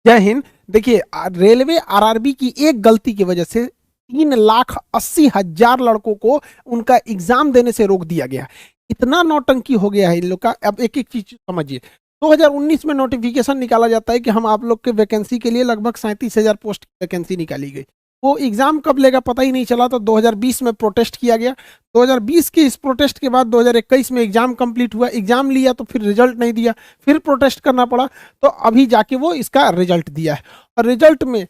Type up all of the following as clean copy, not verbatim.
जय हिंद। देखिए, railway RRB की एक गलती की वजह से 3,80,000 लड़कों को उनका एग्जाम देने से रोक दिया गया। इतना नौटंकी हो गया है इन लोग का। अब एक एक चीज समझिए। 2019 में नोटिफिकेशन निकाला जाता है कि हम आप लोग के वैकेंसी के लिए लगभग 37,000 पोस्ट की वैकेंसी निकाली गई। वो एग्जाम कब लेगा पता ही नहीं चला, तो 2020 में प्रोटेस्ट किया गया। 2020 के इस प्रोटेस्ट के बाद 2021 में एग्जाम कंप्लीट हुआ, एग्जाम लिया तो फिर रिजल्ट नहीं दिया, फिर प्रोटेस्ट करना पड़ा, तो अभी जाके वो इसका रिजल्ट दिया है। और रिजल्ट में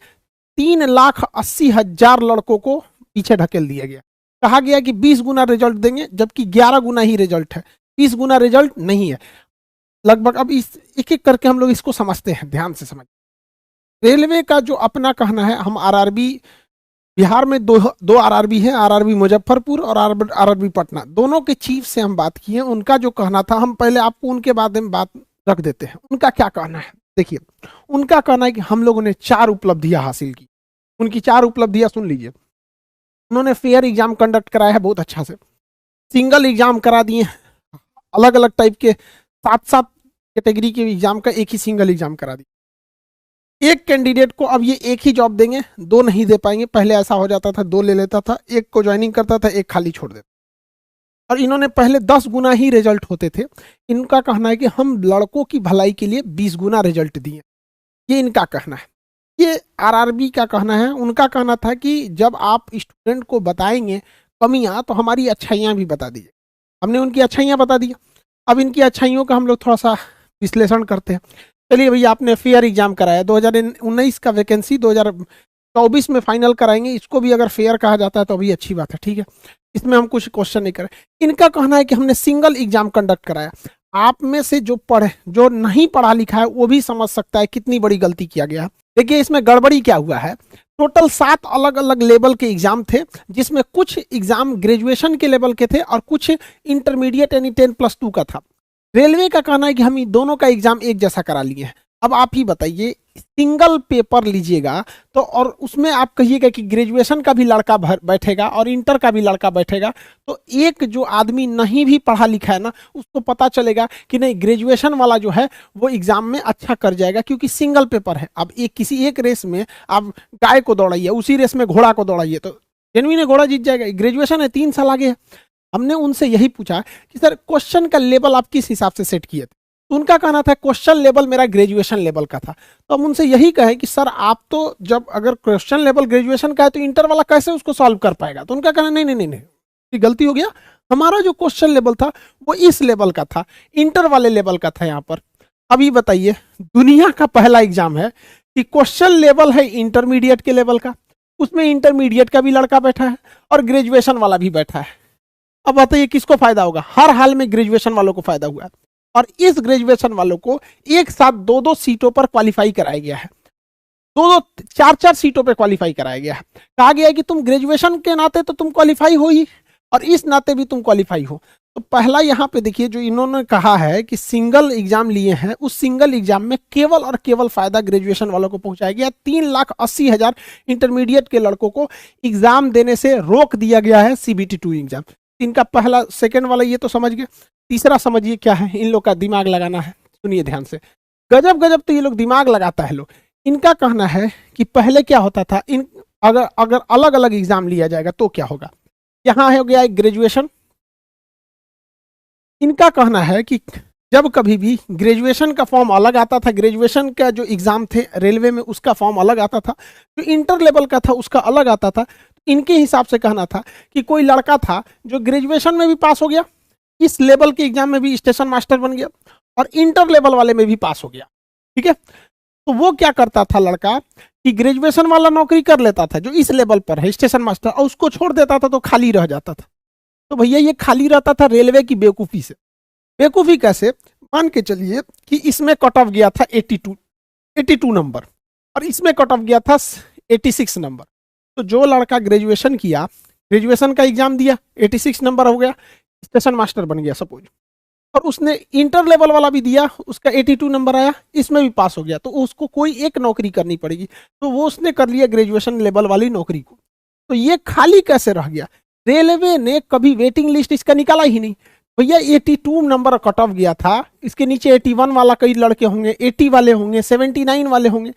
3,80,000 लड़कों को पीछे ढकेल दिया गया। कहा गया कि 20 गुना रिजल्ट देंगे, जबकि 11 गुना ही रिजल्ट है, 20 गुना रिजल्ट नहीं है लगभग। अब इस एक एक करके हम लोग इसको समझते हैं, ध्यान से समझ। रेलवे का जो अपना कहना है, हम आरआरबी बिहार में दो आरआरबी है, आरआरबी मुजफ्फरपुर और आरआरबी पटना, दोनों के चीफ से हम बात किए। उनका जो कहना था, हम पहले आपको उनके बारे में बात रख देते हैं। उनका क्या कहना है देखिए। उनका कहना है कि हम लोगों ने 4 उपलब्धियां हासिल की। उनकी 4 उपलब्धियां सुन लीजिए। उन्होंने फेयर एग्जाम कंडक्ट कराया है बहुत अच्छा से, सिंगल एग्जाम करा दिए, अलग अलग टाइप के 7-7 कैटेगरी के एग्जाम का एक ही सिंगल एग्जाम करा दिया। एक कैंडिडेट को अब ये एक ही जॉब देंगे, 2 नहीं दे पाएंगे। पहले ऐसा हो जाता था, 2 ले लेता था, एक को ज्वाइनिंग करता था, एक खाली छोड़ देता। और इन्होंने पहले 10 गुना ही रिजल्ट होते थे। इनका कहना है कि हम लड़कों की भलाई के लिए 20 गुना रिजल्ट दिए, ये इनका कहना है। ये आरआरबी का कहना है। उनका कहना था कि जब आप स्टूडेंट को बताएंगे कमियां, तो हमारी अच्छाइयां भी बता दीजिए। हमने उनकी अच्छाइयां बता दी। अब इनकी अच्छाइयों का हम लोग थोड़ा सा विश्लेषण करते हैं। चलिए भैया, आपने फेयर एग्जाम कराया, 2019 का वैकेंसी 2024 में फाइनल कराएंगे। इसको भी अगर फेयर कहा जाता है तो अभी अच्छी बात है, ठीक है, इसमें हम कुछ क्वेश्चन नहीं करें। इनका कहना है कि हमने सिंगल एग्जाम कंडक्ट कराया। आप में से जो नहीं पढ़ा लिखा है वो भी समझ सकता है कितनी बड़ी गलती किया गया है। देखिए, इसमें गड़बड़ी क्या हुआ है। टोटल 7 अलग अलग लेवल के एग्जाम थे, जिसमें कुछ एग्जाम ग्रेजुएशन के लेवल के थे और कुछ इंटरमीडिएट यानी 10+2 का था। रेलवे का कहना है कि हम दोनों का एग्जाम एक जैसा करा लिए हैं। अब आप ही बताइए, सिंगल पेपर लीजिएगा तो और उसमें आप कहिएगा कि ग्रेजुएशन का भी लड़का बैठेगा और इंटर का भी लड़का बैठेगा, तो एक जो आदमी नहीं भी पढ़ा लिखा है ना, उसको पता चलेगा कि नहीं, ग्रेजुएशन वाला जो है वो एग्जाम में अच्छा कर जाएगा, क्योंकि सिंगल पेपर है। अब किसी एक रेस में आप गाय को दौड़ाइए, उसी रेस में घोड़ा को दौड़ाइए तो जेनुइन घोड़ा जीत जाएगा। ग्रेजुएशन है, 3 साल आगे है। हमने उनसे यही पूछा कि सर, क्वेश्चन का लेवल आप किस हिसाब से सेट किए थे। तो उनका कहना था क्वेश्चन लेवल मेरा ग्रेजुएशन लेवल का था। तो हम उनसे यही कहे कि सर, आप तो जब अगर क्वेश्चन लेवल ग्रेजुएशन का है तो इंटर वाला कैसे उसको सॉल्व कर पाएगा। तो उनका कहना नहीं नहीं नहीं, ये गलती हो गया। हमारा जो क्वेश्चन लेवल था वो इस लेवल का था, इंटर वाले लेवल का था यहाँ पर। अभी बताइए, दुनिया का पहला एग्जाम है कि क्वेश्चन लेवल है इंटरमीडिएट के लेवल का, उसमें इंटरमीडिएट का भी लड़का बैठा है और ग्रेजुएशन वाला भी बैठा है। अब बताइए किसको फायदा होगा। हर हाल में ग्रेजुएशन वालों को फायदा हुआ है। और इस ग्रेजुएशन वालों को एक साथ 2-2 सीटों पर क्वालिफाई कराया गया है, 2-2 4-4 सीटों पर क्वालिफाई कराया गया है। कहा गया है कि तुम ग्रेजुएशन के नाते तो तुम क्वालिफाई हो ही, और इस नाते भी तुम क्वालिफाई हो। तो पहला यहाँ पे देखिए, जो इन्होंने कहा है कि सिंगल एग्जाम लिए हैं, उस सिंगल एग्जाम में केवल और केवल फायदा ग्रेजुएशन वालों को पहुंचाया गया। 3,80,000 इंटरमीडिएट के लड़कों को एग्जाम देने से रोक दिया गया है, CBT 2 एग्जाम। इनका पहला, सेकंड वाला ये तो समझ गए। तीसरा समझिए क्या है, इन लोग का दिमाग लगाना है। सुनिए ध्यान से, गजब गजब तो ये लोग दिमाग लगाता है लोग। इनका कहना है कि पहले क्या होता था, अगर अलग अलग एग्जाम लिया जाएगा तो क्या होगा। यहाँ हो गया एक ग्रेजुएशन। इनका कहना है कि जब कभी भी ग्रेजुएशन का फॉर्म अलग आता था, ग्रेजुएशन का जो एग्जाम थे रेलवे में उसका फॉर्म अलग आता था, जो इंटर लेवल का था उसका अलग आता था। इनके हिसाब से कहना था कि कोई लड़का था जो ग्रेजुएशन में भी पास हो गया, इस लेवल के एग्जाम में भी स्टेशन मास्टर बन गया, और इंटर लेवल वाले में भी पास हो गया, ठीक है। तो वो क्या करता था लड़का कि ग्रेजुएशन वाला नौकरी कर लेता था जो इस लेवल पर है स्टेशन मास्टर, और उसको छोड़ देता था तो खाली रह जाता था। तो भैया, ये खाली रहता था रेलवे की बेवकूफ़ी से। बेवकूफ़ी कैसे, मान के चलिए कि इसमें कट ऑफ गया था 82 नंबर, और इसमें कट ऑफ गया था 86 नंबर। तो जो लड़का ग्रेजुएशन किया, ग्रेजुएशन का एग्जाम दिया, 86 नंबर हो गया, स्टेशन मास्टर बन गया सपोज, और उसने इंटर लेवल वाला भी दिया, उसका 82 नंबर आया, इसमें भी पास हो गया, तो उसको कोई एक नौकरी करनी पड़ेगी। तो वो उसने कर लिया ग्रेजुएशन लेवल वाली नौकरी को। तो ये खाली कैसे रह गया। रेलवे ने कभी वेटिंग लिस्ट इसका निकाला ही नहीं। भैया 82 नंबर कट ऑफ गया था, इसके नीचे 81 वाला कई लड़के होंगे, 80 वाले होंगे, 79 वाले होंगे।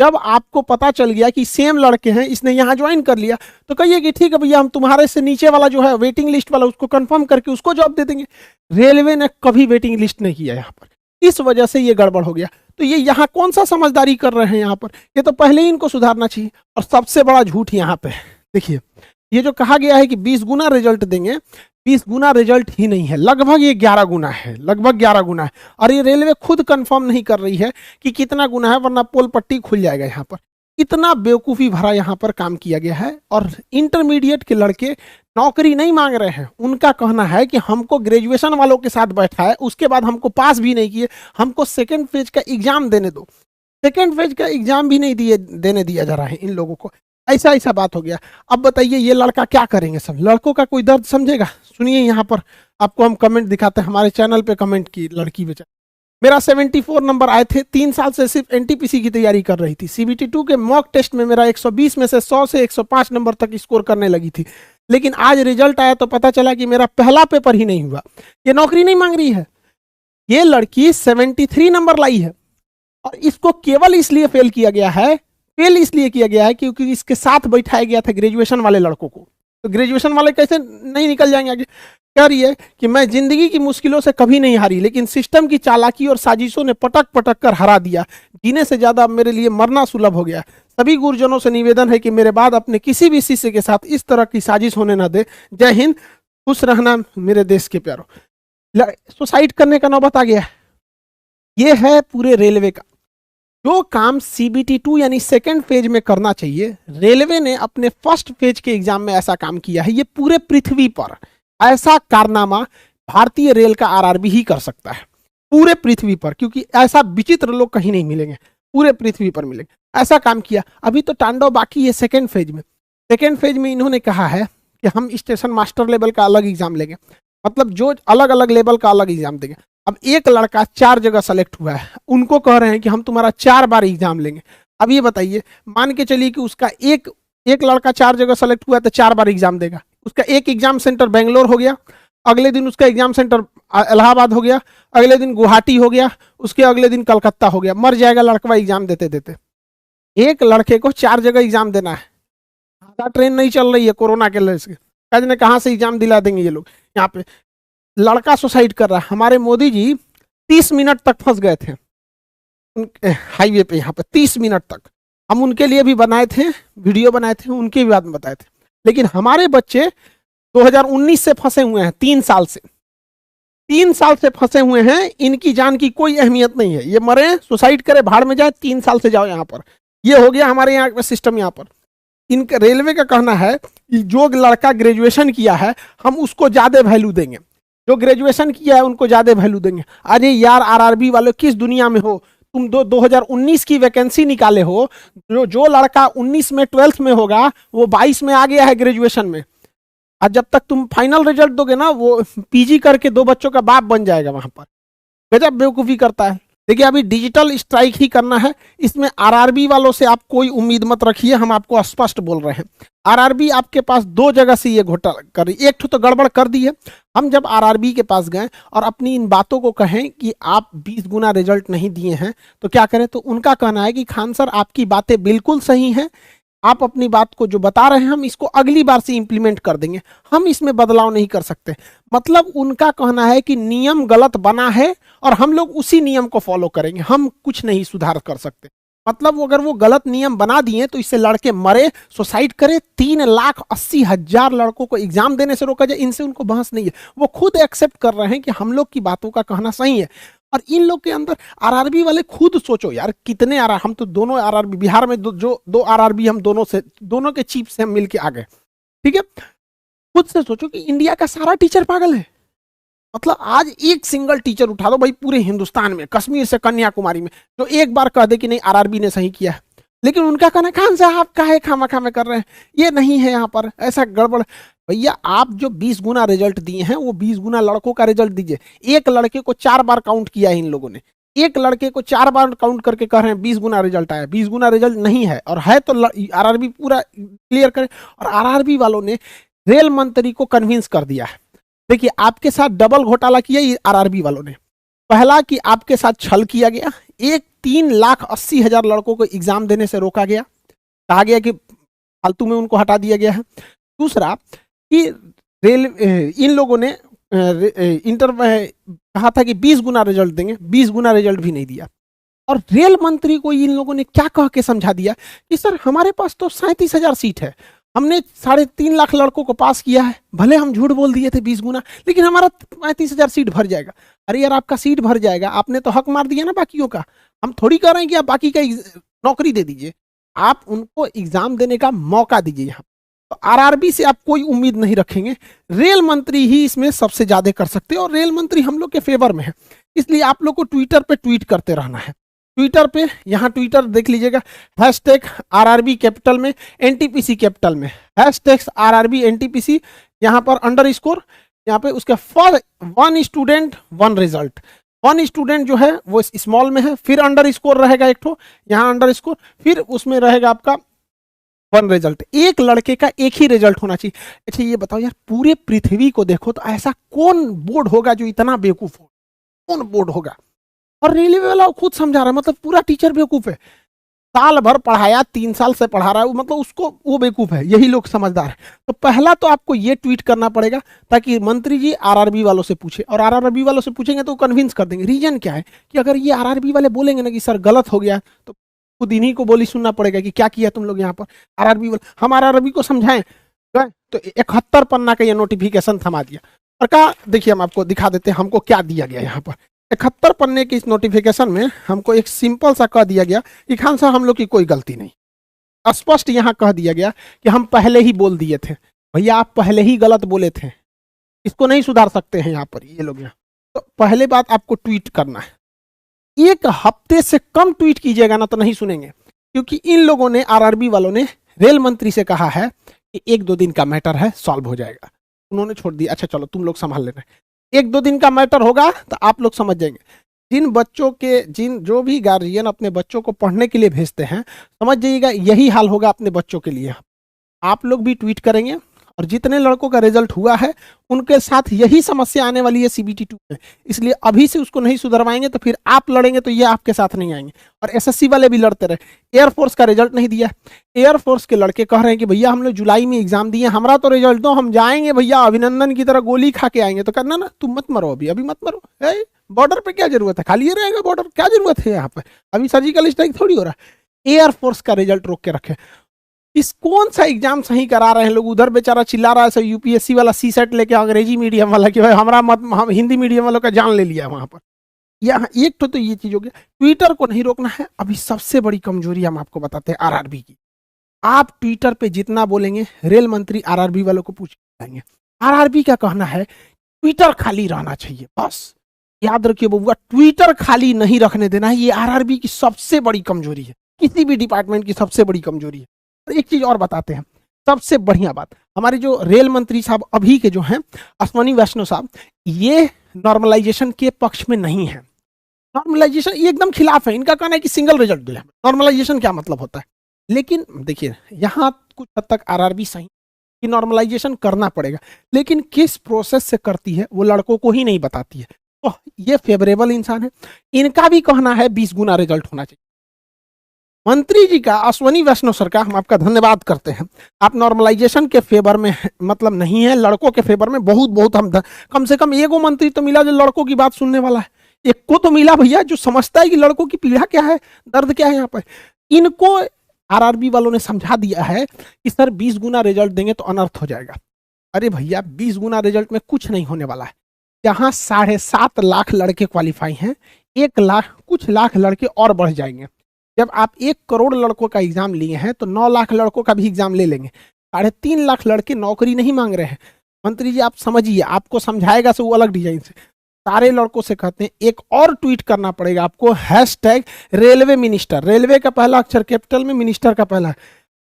जब आपको पता चल गया कि सेम लड़के हैं, इसने यहाँ ज्वाइन कर लिया, तो कहिए कि ठीक है भैया, हम तुम्हारे से नीचे वाला जो है वेटिंग लिस्ट वाला, उसको कंफर्म करके उसको जॉब दे देंगे। रेलवे ने कभी वेटिंग लिस्ट नहीं किया यहाँ पर, इस वजह से ये गड़बड़ हो गया। तो ये यहाँ कौन सा समझदारी कर रहे हैं यहाँ पर, ये तो पहले ही इनको सुधारना चाहिए। और सबसे बड़ा झूठ यहाँ पे देखिए, ये जो कहा गया है कि 20 गुना रिजल्ट देंगे, 20 गुना रिजल्ट ही नहीं है, लगभग ये 11 गुना है, लगभग 11 गुना है। और ये रेलवे खुद कंफर्म नहीं कर रही है कि कितना गुना है, वरना पोल पट्टी खुल जाएगा यहाँ पर। इतना बेवकूफ़ी भरा यहाँ पर काम किया गया है। और इंटरमीडिएट के लड़के नौकरी नहीं मांग रहे हैं, उनका कहना है कि हमको ग्रेजुएशन वालों के साथ बैठा है, उसके बाद हमको पास भी नहीं किए, हमको सेकेंड फेज का एग्जाम देने दो। सेकेंड फेज का एग्जाम भी नहीं देने दिया जा रहा है इन लोगों को। ऐसा बात हो गया। अब बताइए ये लड़का क्या करेंगे, सब लड़कों का कोई दर्द समझेगा? सुनिए यहाँ पर आपको हम कमेंट दिखाते हैं, हमारे चैनल पे कमेंट की लड़की बेचारी, मेरा 74 नंबर आए थे, 3 साल से सिर्फ एनटीपीसी की तैयारी कर रही थी, CBT 2 के मॉक टेस्ट में मेरा 120 में से 100 से 105 नंबर तक स्कोर करने लगी थी, लेकिन आज रिजल्ट आया तो पता चला कि मेरा पहला पेपर ही नहीं हुआ। ये नौकरी नहीं मांग रही है। ये लड़की 73 नंबर लाई है और इसको केवल इसलिए फेल किया गया है, फेल इसलिए किया गया है क्योंकि इसके साथ बैठाया गया था ग्रेजुएशन वाले लड़कों को। तो ग्रेजुएशन वाले कैसे नहीं निकल जाएंगे आगे? कह रही है कि मैं जिंदगी की मुश्किलों से कभी नहीं हारी, लेकिन सिस्टम की चालाकी और साजिशों ने पटक पटक कर हरा दिया। जीने से ज्यादा मेरे लिए मरना सुलभ हो गया। सभी गुरुजनों से निवेदन है कि मेरे बाद अपने किसी भी शिष्य के साथ इस तरह की साजिश होने न दे। जय हिंद, खुश रहना मेरे देश के प्यारों। सुसाइड करने का नौबत आ गया। ये है पूरे रेलवे का जो काम CBT 2 यानी सेकेंड फेज में करना चाहिए, रेलवे ने अपने फर्स्ट फेज के एग्जाम में ऐसा काम किया है। ये पूरे पृथ्वी पर ऐसा कारनामा भारतीय रेल का RRB ही कर सकता है, पूरे पृथ्वी पर, क्योंकि ऐसा विचित्र लोग कहीं नहीं मिलेंगे, पूरे पृथ्वी पर मिलेंगे। ऐसा काम किया। अभी तो तांडव बाकी है सेकेंड फेज में। सेकेंड फेज में इन्होंने कहा है कि हम स्टेशन मास्टर लेवल का अलग एग्जाम लेंगे, मतलब जो अलग अलग लेवल का अलग एग्जाम देंगे। अब एक लड़का 4 जगह सेलेक्ट हुआ है, उनको कह रहे हैं कि हम तुम्हारा 4 बार एग्जाम लेंगे। अब ये बताइए, मान के चलिए कि उसका एक लड़का 4 जगह सेलेक्ट हुआ है तो 4 बार एग्जाम देगा। उसका एक एग्जाम सेंटर बेंगलोर हो गया, अगले दिन उसका एग्जाम सेंटर इलाहाबाद हो गया, अगले दिन गुवाहाटी हो गया, उसके अगले दिन कलकत्ता हो गया। मर जाएगा लड़का एग्जाम देते देते। एक लड़के को 4 जगह एग्जाम देना है। आधा ट्रेन नहीं चल रही है कोरोना के वजह से, कहाँ से एग्जाम दिला देंगे ये लोग। यहाँ पे लड़का सुसाइड कर रहा है। हमारे मोदी जी 30 मिनट तक फंस गए थे हाईवे पे, यहाँ पे 30 मिनट तक। हम उनके लिए भी बनाए थे, वीडियो बनाए थे, उनके भी बाद में बताए थे। लेकिन हमारे बच्चे 2019 से फंसे हुए हैं, 3 साल से 3 साल से फंसे हुए हैं। इनकी जान की कोई अहमियत नहीं है। ये मरे, सुसाइड करे, भाड़ में जाए, 3 साल से जाओ यहाँ पर। ये हो गया हमारे यहाँ का सिस्टम। यहाँ पर इनका रेलवे का कहना है कि जो लड़का ग्रेजुएशन किया है हम उसको ज्यादा वैल्यू देंगे, जो ग्रेजुएशन किया है उनको ज्यादा वैल्यू देंगे। अरे यार RRB वाले किस दुनिया में हो तुम? 2019 की वैकेंसी निकाले हो। जो लड़का 19 में 12th में होगा वो 22 में आ गया है ग्रेजुएशन में, और जब तक तुम फाइनल रिजल्ट दोगे ना वो PG करके 2 बच्चों का बाप बन जाएगा वहां पर। गजब बेवकूफी करता है। देखिए अभी डिजिटल स्ट्राइक ही करना है, इसमें RRB वालों से आप कोई उम्मीद मत रखिए, हम आपको स्पष्ट बोल रहे हैं। RRB आपके पास 2 जगह से ये घोटाला कर रही, एक तो गड़बड़ कर दी है। हम जब RRB के पास गए और अपनी इन बातों को कहें कि आप 20 गुना रिजल्ट नहीं दिए हैं तो क्या करें, तो उनका कहना है कि खान सर आपकी बातें बिल्कुल सही हैं, आप अपनी बात को जो बता रहे हैं हम इसको अगली बार से इंप्लीमेंट कर देंगे, हम इसमें बदलाव नहीं कर सकते। मतलब उनका कहना है कि नियम गलत बना है और हम लोग उसी नियम को फॉलो करेंगे, हम कुछ नहीं सुधार कर सकते। मतलब अगर वो गलत नियम बना दिए तो इससे लड़के मरे, सुसाइड करे, 3,80,000 लड़कों को एग्जाम देने से रोका जाए, इनसे उनको बहस नहीं है। वो खुद एक्सेप्ट कर रहे हैं कि हम लोग की बातों का कहना सही है। और इन लोग के अंदर RRB वाले खुद सोचो यार कितने हम तो दोनों RRB बिहार में दो RRB हम दोनों के चीफ से हम मिलके आ गए, ठीक है। खुद से सोचो कि इंडिया का सारा टीचर पागल है। मतलब आज एक सिंगल टीचर उठा दो भाई पूरे हिंदुस्तान में, कश्मीर से कन्याकुमारी में, जो एक बार कह दे कि नहीं RRB ने सही किया है। लेकिन उनका कहना खान साहब काहे खामा में कर रहे हैं, ये नहीं है यहाँ पर ऐसा गड़बड़। भैया आप जो 20 गुना रिजल्ट दिए हैं वो 20 गुना लड़कों का रिजल्ट दीजिए। एक लड़के को 4 बार काउंट किया है इन लोगों ने, एक लड़के को 4 बार काउंट करके कह रहे हैं 20 गुना रिजल्ट आया। 20 गुना रिजल्ट नहीं है, और है तो RRB पूरा क्लियर करे। और RRB वालों ने रेल मंत्री को कन्विंस कर दिया है। देखिए आपके साथ डबल घोटाला किया RRB वालों ने, पहला कि आपके साथ छल किया गया, 3,80,000 लड़कों को एग्जाम देने से रोका गया, कहा गया कि फालतू में उनको हटा दिया गया है। दूसरा कि इन लोगों ने इंटर कहा था कि 20 गुना रिजल्ट देंगे, 20 गुना रिजल्ट भी नहीं दिया। और रेल मंत्री को इन लोगों ने क्या कह के समझा दिया कि सर हमारे पास तो 37,000 सीट है, हमने 3.5 लाख लड़कों को पास किया है, भले हम झूठ बोल दिए थे 20 गुना, लेकिन हमारा 35,000 सीट भर जाएगा। अरे यार आपका सीट भर जाएगा, आपने तो हक मार दिया ना बाकियों का। हम थोड़ी कह रहे हैं कि आप बाकी का नौकरी दे दीजिए, आप उनको एग्जाम देने का मौका दीजिए। यहाँ तो आरआरबी से आप कोई उम्मीद नहीं रखेंगे, रेल मंत्री ही इसमें सबसे ज्यादा कर सकते हैं और रेल मंत्री हम लोग के फेवर में है। इसलिए आप लोग को ट्विटर पे ट्वीट करते रहना है। ट्विटर पे, यहाँ ट्विटर देख लीजिएगा, हैशटैग आरआरबी कैपिटल में, एनटीपीसी कैपिटल में, हैशटैग आरआरबी एनटीपीसी, यहाँ पर अंडरस्कोर, यहाँ पे उसके फॉर 1 स्टूडेंट 1 रिजल्ट, 1 स्टूडेंट जो है वो स्मॉल में है, फिर अंडरस्कोर रहेगा एक ठो, यहाँ अंडरस्कोर, फिर उसमें रहेगा आपका 1 रिजल्ट। एक लड़के का एक ही रिजल्ट होना चाहिए। अच्छा ये बताओ यार, पूरे पृथ्वी को देखो तो ऐसा कौन बोर्ड होगा जो इतना बेवकूफ हो, कौन बोर्ड होगा? और रेलवे वाला खुद समझा रहा है, मतलब पूरा टीचर बेवकूफ है। साल भर पढ़ाया, 3 साल से पढ़ा रहा है, मतलब उसको वो बेवकूफ है, यही लोग समझदार है। तो पहला तो आपको ये ट्वीट करना पड़ेगा ताकि मंत्री जी आरआरबी वालों से पूछे, और आरआरबी वालों से पूछेंगे तो कन्विंस कर देंगे। रीजन क्या है कि अगर ये आरआरबी वाले बोलेंगे ना कि सर गलत हो गया, तो खुद इन्हीं को बोली सुनना पड़ेगा कि क्या किया तुम लोग यहाँ पर। आरआरबी वाले, हम आरआरबी को समझाएं तो 71 पन्ना का ये नोटिफिकेशन थमा दिया और कहा देखिए हम आपको दिखा देते हैं हमको क्या दिया गया। यहाँ पर 71 पन्ने की इस नोटिफिकेशन में हमको एक सिंपल सा कह दिया गया कि खान साहब हम लोग की कोई गलती नहीं, स्पष्ट यहाँ कह दिया गया कि हम पहले ही बोल दिए थे। भैया आप पहले ही गलत बोले थे, इसको नहीं सुधार सकते हैं यहाँ पर ये लोग। यहाँ तो पहले बात आपको ट्वीट करना है, 1 हफ्ते से कम ट्वीट कीजिएगा ना तो नहीं सुनेंगे, क्योंकि इन लोगों ने, आरआरबी वालों ने रेल मंत्री से कहा है कि 1-2 दिन का मैटर है, सॉल्व हो जाएगा। उन्होंने छोड़ दिया, अच्छा चलो तुम लोग संभाल लेना, 1-2 दिन का मैटर होगा तो आप लोग समझ जाएंगे। जिन बच्चों के, जो भी गार्जियन अपने बच्चों को पढ़ने के लिए भेजते हैं, समझ जाइएगा यही हाल होगा अपने बच्चों के लिए। आप लोग भी ट्वीट करेंगे और जितने लड़कों का रिजल्ट हुआ है उनके साथ यही समस्या आने वाली है CBT 2 में। इसलिए अभी से उसको नहीं सुधरवाएंगे तो फिर आप लड़ेंगे तो ये आपके साथ नहीं आएंगे। और SSC वाले भी लड़ते रहे। एयरफोर्स का रिजल्ट नहीं दिया, एयरफोर्स के लड़के कह रहे हैं कि भैया हम लोग जुलाई में एग्जाम दिए, हमारा तो रिजल्ट दो, हम जाएंगे भैया अभिनंदन की तरह गोली खा के आएंगे। तो करना ना, तुम मत मरो, अभी मत मरो, बॉर्डर पे क्या जरूरत है, खाली रहेगा बॉर्डर, क्या जरूरत है यहाँ पे, अभी सर्जिकल स्ट्राइक थोड़ी हो रहा है। एयरफोर्स का रिजल्ट रोक के रखे। इस कौन सा एग्जाम सही करा रहे हैं लोग, उधर बेचारा चिल्ला रहा है सब UPSC वाला CSET लेके, अंग्रेजी मीडियम वाला कि भाई हमारा मत, हम हिंदी मीडियम वालों का जान ले लिया वहां पर। यहाँ एक तो ये चीज हो गया, ट्विटर को नहीं रोकना है। अभी सबसे बड़ी कमजोरी हम आपको बताते हैं आरआरबी की। आप ट्विटर पे जितना बोलेंगे रेल मंत्री आरआरबी वालों को पूछ पाएंगे। आरआरबी का कहना है ट्विटर खाली रहना चाहिए, बस याद रखिए बबुआ, ट्विटर खाली नहीं रखने देना है। ये आरआरबी की सबसे बड़ी कमजोरी है, किसी भी डिपार्टमेंट की सबसे बड़ी कमजोरी है। एक चीज और बताते हैं, सबसे बढ़िया बात, हमारे जो रेल मंत्री साहब अभी के जो हैं अश्वनी वैष्णव साहब, ये नॉर्मलाइजेशन के पक्ष में नहीं है। नॉर्मलाइजेशन ये एकदम खिलाफ है। इनका कहना है कि सिंगल रिजल्ट दो। नॉर्मलाइजेशन क्या मतलब होता है? लेकिन देखिए यहाँ कुछ हद तक आरआरबी सही कि नॉर्मलाइजेशन करना पड़ेगा, लेकिन किस प्रोसेस से करती है वो लड़कों को ही नहीं बताती है। तो ये फेवरेबल इंसान है। इनका भी कहना है 20 गुना रिजल्ट होना चाहिए। मंत्री जी का, अश्वनी वैष्णव सर का हम आपका धन्यवाद करते हैं। आप नॉर्मलाइजेशन के फेवर में मतलब नहीं है, लड़कों के फेवर में बहुत हम कम से कम एगो मंत्री तो मिला जो लड़कों की बात सुनने वाला है। एक को तो मिला भैया जो समझता है कि लड़कों की पीड़ा क्या है, दर्द क्या है यहाँ पर। इनको आरआरबी वालों ने समझा दिया है कि सर 20 गुना रिजल्ट देंगे तो अनर्थ हो जाएगा। अरे भैया 20 गुना रिजल्ट में कुछ नहीं होने वाला है। यहाँ 7.5 लाख लड़के क्वालिफाई हैं, 1 लाख कुछ लाख लड़के और बढ़ जाएंगे। जब आप 1 करोड़ लड़कों का एग्जाम लिए हैं तो 9 लाख लड़कों का भी एग्जाम ले लेंगे। 3.5 लाख लड़के नौकरी नहीं मांग रहे हैं। मंत्री जी आप समझिए, आपको समझाएगा से वो अलग डिजाइन से। सारे लड़कों से कहते हैं एक और ट्वीट करना पड़ेगा आपको, हैशटैग रेलवे मिनिस्टर। रेलवे का पहला अक्षर कैपिटल में, मिनिस्टर का पहला,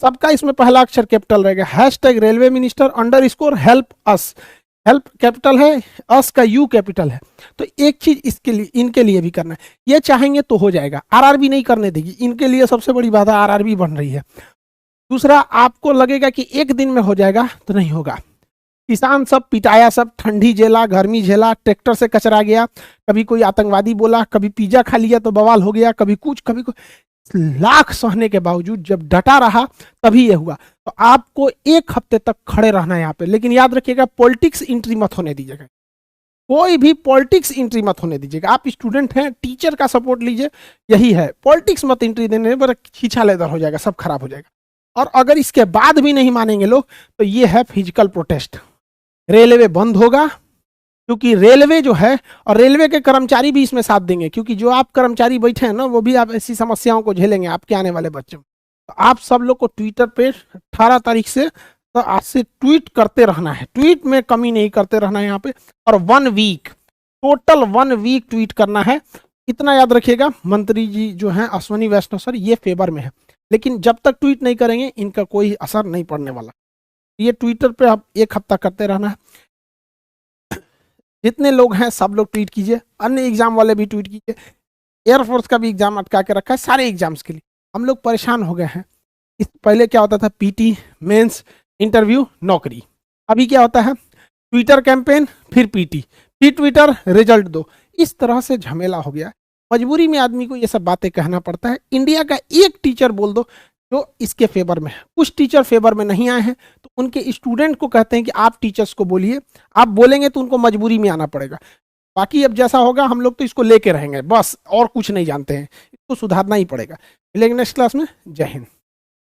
सबका इसमें पहला अक्षर कैपिटल रहेगा। Hashtag railway minister _ help us. Help capital है, अस का U कैपिटल है। तो एक चीज इसके लिए, इनके लिए भी करना है। ये चाहेंगे तो हो जाएगा, आरआरबी नहीं करने देगी। इनके लिए सबसे बड़ी बात है आरआरबी बन रही है। दूसरा, आपको लगेगा कि 1 दिन में हो जाएगा तो नहीं होगा। किसान सब पिटाया, सब ठंडी झेला, गर्मी झेला, ट्रैक्टर से कचरा गया, कभी कोई आतंकवादी बोला, कभी पिज्जा खा लिया तो बवाल हो गया, कभी कुछ कभी कुछ। लाख सहने के बावजूद जब डटा रहा तभी ये हुआ। तो आपको 1 हफ्ते तक खड़े रहना है यहाँ पे, लेकिन याद रखिएगा पॉलिटिक्स एंट्री मत होने दीजिएगा, कोई भी पॉलिटिक्स एंट्री मत होने दीजिएगा। आप स्टूडेंट हैं, टीचर का सपोर्ट लीजिए, यही है। पॉलिटिक्स मत एंट्री देने पर खींचा लेदर हो जाएगा, सब खराब हो जाएगा। और अगर इसके बाद भी नहीं मानेंगे लोग तो ये है फिजिकल प्रोटेस्ट। रेलवे बंद होगा, क्योंकि रेलवे जो है, और रेलवे के कर्मचारी भी इसमें साथ देंगे, क्योंकि जो आप कर्मचारी बैठे हैं ना, वो भी आप ऐसी समस्याओं को झेलेंगे आपके आने वाले बच्चों। तो आप सब लोग को ट्विटर पे 18 तारीख से, तो आज से ट्वीट करते रहना है, ट्वीट में कमी नहीं करते रहना है यहाँ पे। और 1 वीक, टोटल 1 वीक ट्वीट करना है। इतना याद रखिएगा, मंत्री जी जो हैं अश्वनी वैष्णव सर, ये फेवर में है, लेकिन जब तक ट्वीट नहीं करेंगे इनका कोई असर नहीं पड़ने वाला। ये ट्विटर पे आप 1 हफ्ता करते रहना है। जितने लोग हैं सब लोग ट्वीट कीजिए, अन्य एग्जाम वाले भी ट्वीट कीजिए। एयरफोर्स का भी एग्जाम अटका के रखा है, सारे एग्जाम्स के लिए हम लोग परेशान हो गए हैं। इस पहले क्या होता था, पीटी, मेंस, इंटरव्यू, नौकरी। अभी क्या होता है, ट्विटर कैंपेन, फिर पीटी, फिर ट्विटर, रिजल्ट दो। इस तरह से झमेला हो गया। मजबूरी में आदमी को ये सब बातें कहना पड़ता है। इंडिया का एक टीचर बोल दो जो इसके फेवर में है। कुछ टीचर फेवर में नहीं आए हैं तो उनके स्टूडेंट को कहते हैं कि आप टीचर्स को बोलिए, आप बोलेंगे तो उनको मजबूरी में आना पड़ेगा। बाकी अब जैसा होगा हम लोग तो इसको लेके रहेंगे बस, और कुछ नहीं जानते हैं, इसको सुधारना ही पड़ेगा। मिलेंगे नेक्स्ट क्लास में। जय हिंद।